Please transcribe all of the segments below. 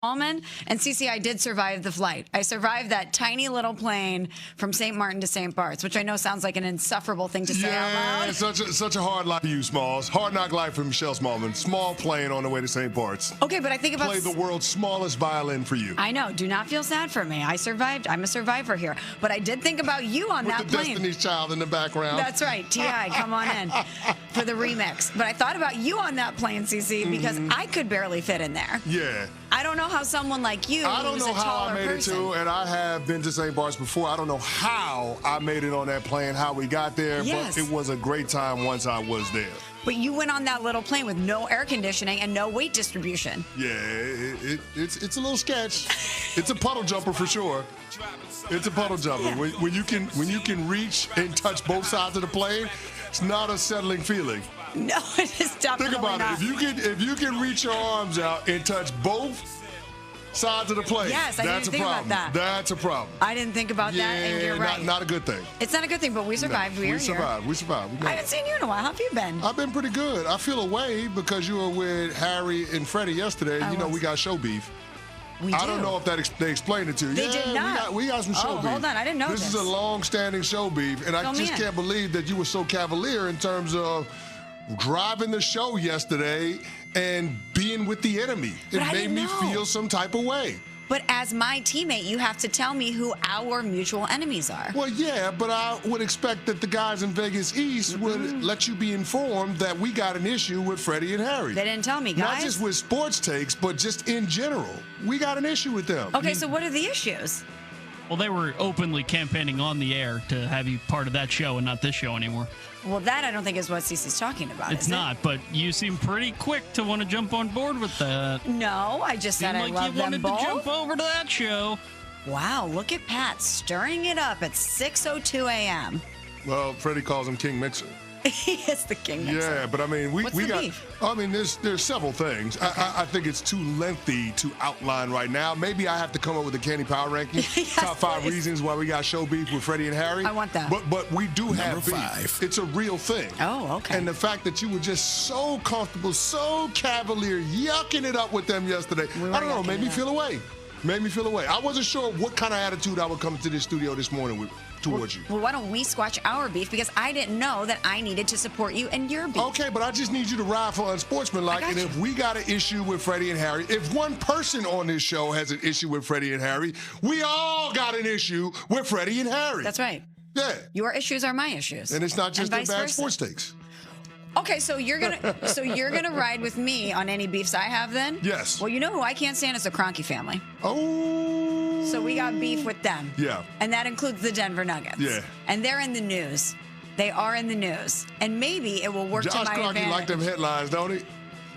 And Cece, I did survive the flight. I survived that tiny little plane from St. Martin to St. Bart's, which I know sounds like an insufferable thing to say out loud. Such a hard life for you, Smalls. Hard knock life for Michelle Smallman. Small plane on the way to St. Bart's. Okay, but I think about... Play the world's smallest violin for you. I know. Do not feel sad for me. I survived. I'm a survivor here. But I did think about you on that plane. With the Destiny's Child in the background. That's right. T.I., come on in for the remix. But I thought about you on that plane, Cece, because I could barely fit in there. Yeah. I don't know how someone like you, I don't know how I made it to, and I have been to St. Bart's before. I don't know how I made it on that plane, how we got there, but it was a great time once I was there. But you went on that little plane with no air conditioning and no weight distribution. Yeah, it's a little sketch. It's a puddle jumper for sure. It's a puddle jumper. Yeah. When you can reach and touch both sides of the plane, it's not a settling feeling. No, it is definitely Think about not. it. If you can reach your arms out and touch both sides of the plane, yes, I that's didn't think a problem. about that. That's a problem. I didn't think about that, and you're right. Not a good thing. It's not a good thing, but we survived. No, we survived. We survived. I haven't seen you in a while. How have you been? I've been pretty good. I feel away because you were with Harry and Freddie yesterday. We got show beef. We do. I don't know if they explained it to you. They did not. We got some show beef. Hold on. I didn't know this. This is a long-standing show beef, and I just can't believe that you were so cavalier in terms of driving the show yesterday and being with the enemy. It made me feel some type of way. But as my teammate, you have to tell me who our mutual enemies are. Well, yeah, but I would expect that the guys in Vegas East would let you be informed that we got an issue with Freddie and Harry. They didn't tell me, guys. Not just with sports takes, but just in general. We got an issue with them. Okay, so what are the issues? Well, they were openly campaigning on the air to have you part of that show and not this show anymore. Well, that I don't think is what Cece's talking about. It's not, but you seem pretty quick to want to jump on board with that. No, I just said I love them both. You wanted to jump over to that show. Wow, look at Pat stirring it up at 6:02 a.m. Well, Freddie calls him King Mixer. He is the king mixer. Yeah, but I mean, we got. Beef? I mean, there's several things. Okay. I think it's too lengthy to outline right now. Maybe I have to come up with a candy power ranking. Yes, Top 5 reasons why we got show beef with Freddie and Harry. I want that. But we do have Number beef. 5. It's a real thing. Oh, okay. And the fact that you were just so comfortable, so cavalier, yucking it up with them yesterday, I don't know, made me feel away. Made me feel away. I wasn't sure what kind of attitude I would come to this studio this morning with. Towards you. Well, why don't we squash our beef? Because I didn't know that I needed to support you in your beef. Okay, but I just need you to ride for unsportsmanlike. And if we got an issue with Freddie and Harry, if one person on this show has an issue with Freddie and Harry, we all got an issue with Freddie and Harry. That's right. Yeah. Your issues are my issues. And it's not just the bad sports takes. Okay, so you're gonna ride with me on any beefs I have then? Yes. Well, you know who I can't stand is the Kroenke family. Oh. So we got beef with them. Yeah. And that includes the Denver Nuggets. Yeah. And they're in the news. They are in the news. And maybe it will work to my advantage. Josh Kroenke like them headlines, don't he?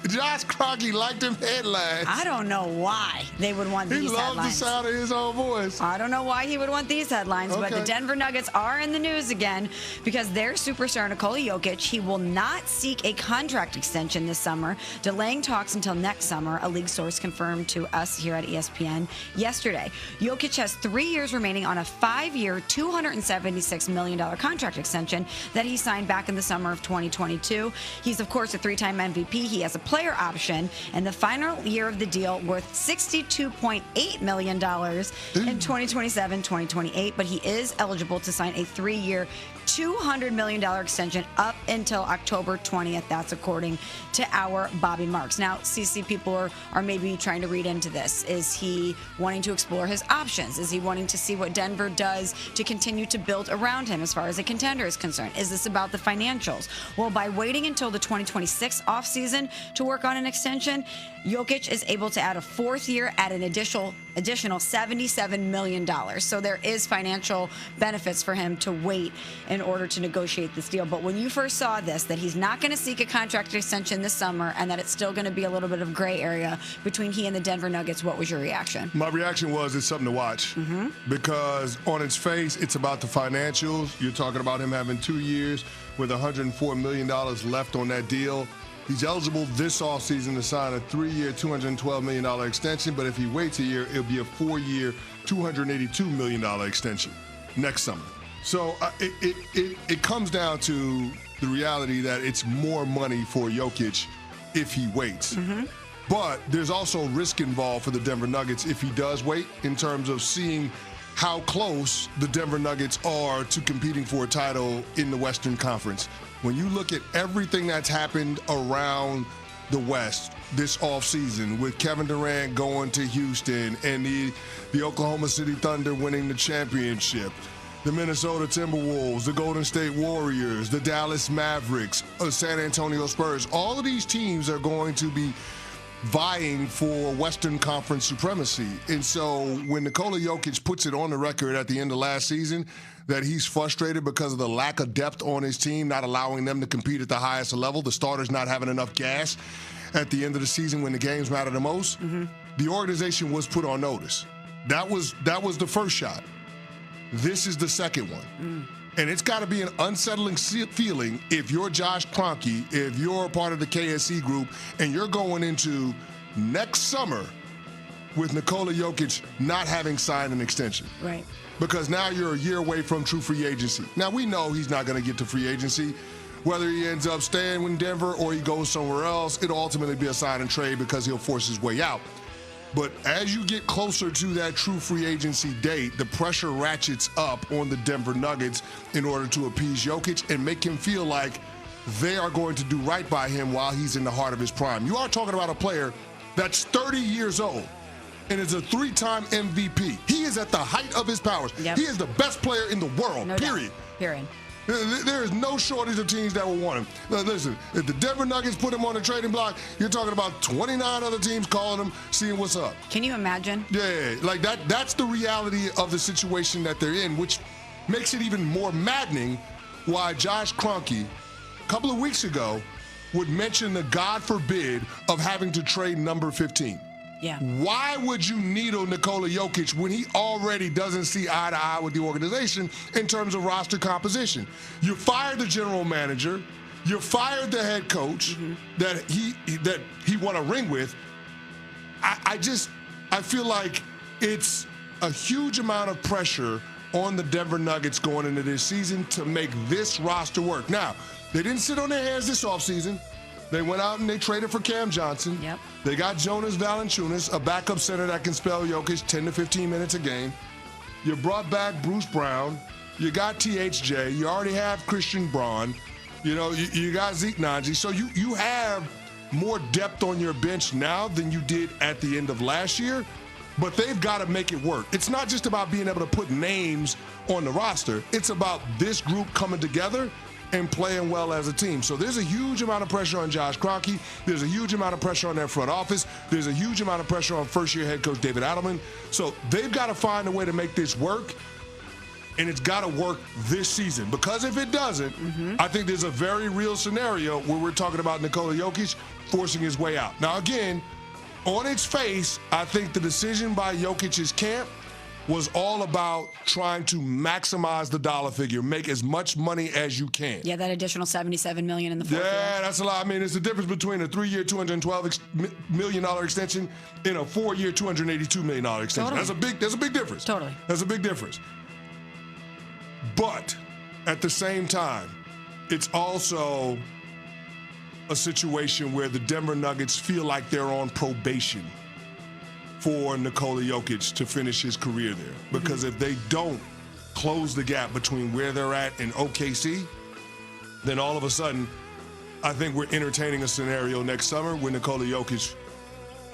Josh Kroenke liked them headlines. I don't know why they would want these headlines. He loves the sound of his own voice. I don't know why he would want these headlines, but the Denver Nuggets are in the news again because their superstar Nikola Jokic, he will not seek a contract extension this summer, delaying talks until next summer, a league source confirmed to us here at ESPN yesterday. Jokic has 3 years remaining on a 5-year, $276 million contract extension that he signed back in the summer of 2022. He's, of course, a 3-time MVP. He has a player option, and the final year of the deal worth $62.8 million in 2027-2028, but he is eligible to sign a 3-year, $200 million extension up until October 20th. That's according to our Bobby Marks. Now, CC, people are maybe trying to read into this. Is he wanting to explore his options? Is he wanting to see what Denver does to continue to build around him as far as a contender is concerned? Is this about the financials? Well, by waiting until the 2026 offseason to work on an extension, Jokic is able to add a 4th year at an additional $77 million. So there is financial benefits for him to wait in order to negotiate this deal. But when you first saw this, that he's not going to seek a contract extension this summer and that it's still going to be a little bit of gray area between he and the Denver Nuggets, what was your reaction? My reaction was it's something to watch because on its face, it's about the financials. You're talking about him having 2 years with $104 million left on that deal. He's eligible this offseason to sign a 3-year, $212 million extension, but if he waits a year, it'll be a 4-year, $282 million extension next summer. So it comes down to the reality that it's more money for Jokic if he waits. But there's also risk involved for the Denver Nuggets if he does wait, in terms of seeing how close the Denver Nuggets are to competing for a title in the Western Conference. When you look at everything that's happened around the West this offseason, with Kevin Durant going to Houston and the Oklahoma City Thunder winning the championship, the Minnesota Timberwolves, the Golden State Warriors, the Dallas Mavericks, the San Antonio Spurs, all of these teams are going to be vying for Western Conference supremacy. And so when Nikola Jokic puts it on the record at the end of last season that he's frustrated because of the lack of depth on his team, not allowing them to compete at the highest level, the starters not having enough gas at the end of the season when the games matter the most, the organization was put on notice. That was the first shot. This is the second one. And it's got to be an unsettling feeling if you're Josh Kroenke, if you're a part of the KSE group, and you're going into next summer with Nikola Jokic not having signed an extension. Right. Because now you're a year away from true free agency. Now, we know he's not going to get to free agency. Whether he ends up staying in Denver or he goes somewhere else, it'll ultimately be a sign and trade because he'll force his way out. But as you get closer to that true free agency date, the pressure ratchets up on the Denver Nuggets in order to appease Jokic and make him feel like they are going to do right by him while he's in the heart of his prime. You are talking about a player that's 30 years old and is a 3-time MVP. He is at the height of his powers. Yep. He is the best player in the world, No period. doubt. Period. There is no shortage of teams that will want him. Listen, if the Denver Nuggets put him on the trading block, you're talking about 29 other teams calling him, seeing what's up. Can you imagine? Yeah, like that's the reality of the situation that they're in, which makes it even more maddening why Josh Kroenke, a couple of weeks ago, would mention the God forbid of having to trade number 15. Yeah. Why would you needle Nikola Jokic when he already doesn't see eye to eye with the organization in terms of roster composition? You fired the general manager, you fired the head coach that he won a ring with. I feel like it's a huge amount of pressure on the Denver Nuggets going into this season to make this roster work. Now, they didn't sit on their hands this offseason. They went out and they traded for Cam Johnson. Yep. They got Jonas Valanciunas, a backup center that can spell Jokic 10 to 15 minutes a game. You brought back Bruce Brown. You got THJ. You already have Christian Braun. You know, you got Zeke Naji. So you have more depth on your bench now than you did at the end of last year. But they've got to make it work. It's not just about being able to put names on the roster. It's about this group coming together and playing well as a team. So there's a huge amount of pressure on Josh Kroenke. There's a huge amount of pressure on their front office. There's a huge amount of pressure on first-year head coach David Adelman. So they've got to find a way to make this work, and it's got to work this season. Because if it doesn't, I think there's a very real scenario where we're talking about Nikola Jokic forcing his way out. Now, again, on its face, I think the decision by Jokic's camp was all about trying to maximize the dollar figure, make as much money as you can. Yeah, that additional $77 million in the fourth year. Yeah, that's a lot. I mean, it's the difference between a 3-year, $212 million extension and a 4-year, $282 million extension. Totally. That's a big difference. Totally. That's a big difference. But at the same time, it's also a situation where the Denver Nuggets feel like they're on probation for Nikola Jokic to finish his career there. Because if they don't close the gap between where they're at and OKC, then all of a sudden, I think we're entertaining a scenario next summer where Nikola Jokic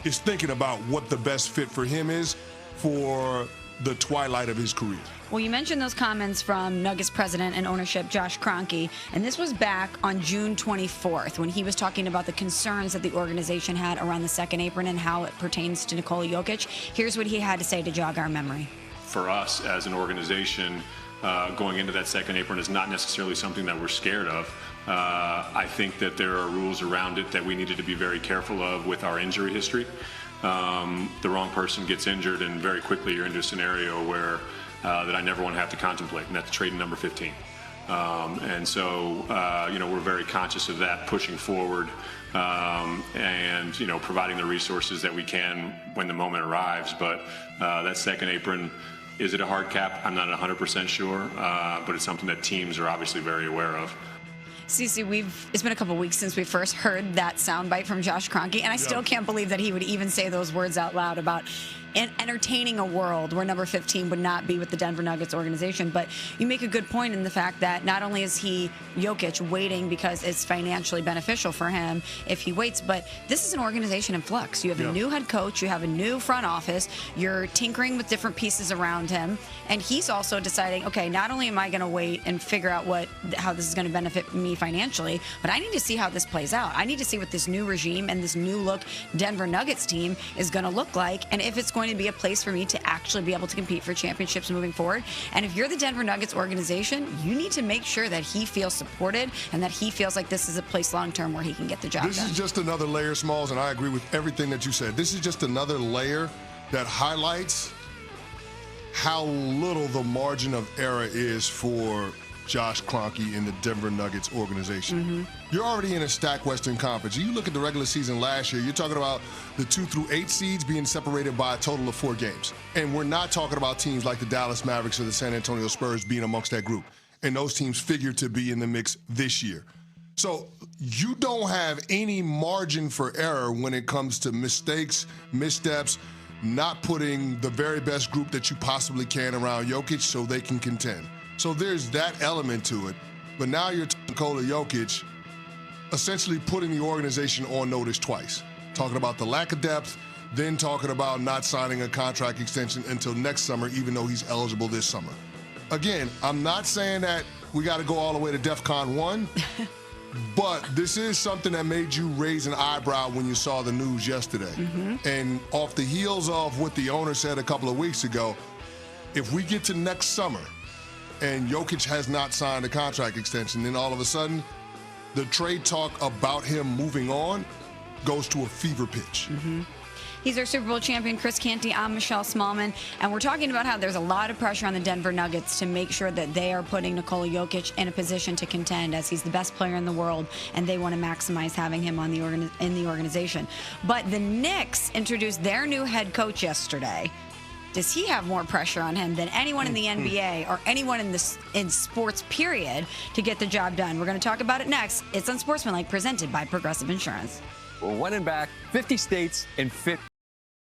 is thinking about what the best fit for him is for the twilight of his career. Well, you mentioned those comments from Nuggets president and ownership Josh Kroenke, and this was back on June 24th when he was talking about the concerns that the organization had around the second apron and how it pertains to Nikola Jokic. Here's what he had to say to jog our memory. For us as an organization, going into that second apron is not necessarily something that we're scared of. I think that there are rules around it that we needed to be very careful of with our injury history. The wrong person gets injured and very quickly you're into a scenario where that I never want to have to contemplate, and that's trading number 15. And so, we're very conscious of that pushing forward and, providing the resources that we can when the moment arrives. But that second apron, is it a hard cap? I'm not 100% sure, but it's something that teams are obviously very aware of. Cece, it's been a couple weeks since we first heard that soundbite from Josh Kroenke, and I still can't believe that he would even say those words out loud about entertaining a world where number 15 would not be with the Denver Nuggets organization. But you make a good point in the fact that not only is he, Jokic, waiting because it's financially beneficial for him if he waits, but this is an organization in flux. You have a new head coach, you have a new front office, you're tinkering with different pieces around him, and he's also deciding, okay, not only am I going to wait and figure out how this is going to benefit me financially, but I need to see how this plays out. I need to see what this new regime and this new look Denver Nuggets team is going to look like, and if it's going to be a place for me to actually be able to compete for championships moving forward. And if you're the Denver Nuggets organization, you need to make sure that he feels supported and that he feels like this is a place long-term where he can get the job done. This is just another layer, Smalls, and I agree with everything that you said. This is just another layer that highlights how little the margin of error is for Josh Kroenke in the Denver Nuggets organization. You're already in a stacked Western Conference. You look at the regular season last year, you're talking about the 2 through 8 seeds being separated by a total of 4 games. And we're not talking about teams like the Dallas Mavericks or the San Antonio Spurs being amongst that group. And those teams figure to be in the mix this year. So you don't have any margin for error when it comes to mistakes, missteps, not putting the very best group that you possibly can around Jokic so they can contend. So there's that element to it. But now you're Nikola Jokic essentially putting the organization on notice twice. Talking about the lack of depth, then talking about not signing a contract extension until next summer, even though he's eligible this summer. Again, I'm not saying that we got to go all the way to DEFCON 1, but this is something that made you raise an eyebrow when you saw the news yesterday. And off the heels of what the owner said a couple of weeks ago, if we get to next summer, and Jokic has not signed a contract extension, then all of a sudden, the trade talk about him moving on goes to a fever pitch. He's our Super Bowl champion, Chris Canty. I'm Michelle Smallman, and we're talking about how there's a lot of pressure on the Denver Nuggets to make sure that they are putting Nikola Jokic in a position to contend, as he's the best player in the world, and they want to maximize having him on in the organization. But the Knicks introduced their new head coach yesterday. Does he have more pressure on him than anyone in the NBA or anyone in sports, period, to get the job done? We're going to talk about it next. It's Unsportsmanlike, presented by Progressive Insurance. Well, when and back, 50 states and